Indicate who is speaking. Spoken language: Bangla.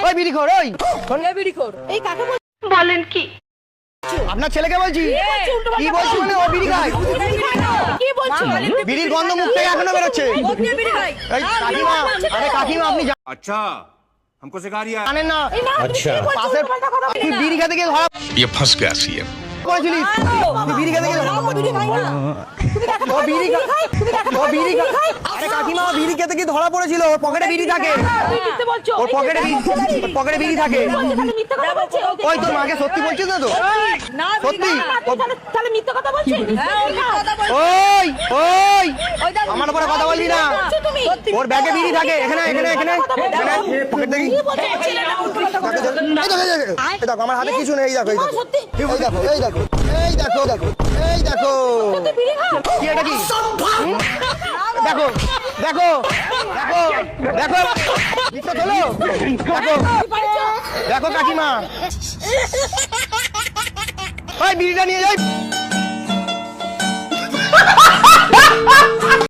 Speaker 1: ওই বিড়িখোর, ওই
Speaker 2: এই কাকে
Speaker 3: বলেন কি?
Speaker 1: আপনার ছেলেকে বলছি। কি বলছি মানে ও বিড়ি খায়?
Speaker 2: কি বলছো?
Speaker 1: বিড়ির গন্ধ মুখ থেকে এখনো বেরোচ্ছে। এই কাকিমা, আরে কাকিমা আপনি
Speaker 4: अच्छा हमको सिखा रही है।
Speaker 1: জানেন না
Speaker 5: আচ্ছা
Speaker 1: পাশের তুই বিড়ি খেতে গিয়ে ধরা
Speaker 5: ये फंस गया सीएम
Speaker 1: পড়েছিলিস। তুই বিড়ি খেতে গিয়ে ও বিড়ি খায়, ও বিড়ি খায়। আরে কাকিমা ও বিড়ি খেতে গিয়ে ধরা পড়েছিল, ওর পকেটে বিড়ি থাকে, ওর পকেটে বিড়ি থাকে। ওই তোর মাকে সত্যি বলছিস না তো? সত্যি?
Speaker 2: তাহলে মিথ্যা কথা বলছিস?
Speaker 1: ওই ওই আমার উপরে কথা বলবি না। ওর ব্যাগে বিড়ি থাকে, এখানে এখানে এখানে পকেট দেখি। এই দেখো আমার হাতে কিছু নেই, এই দেখো, এই দেখো, এই দেখো, এই দেখো, এই দেখো, এই দেখো, কি এটা কি? দেখো দেখো দেখো দেখো মিথ্যা চলো, দেখো দেখো কাকিমা, ওই বিড়িটা নিয়ে যাই।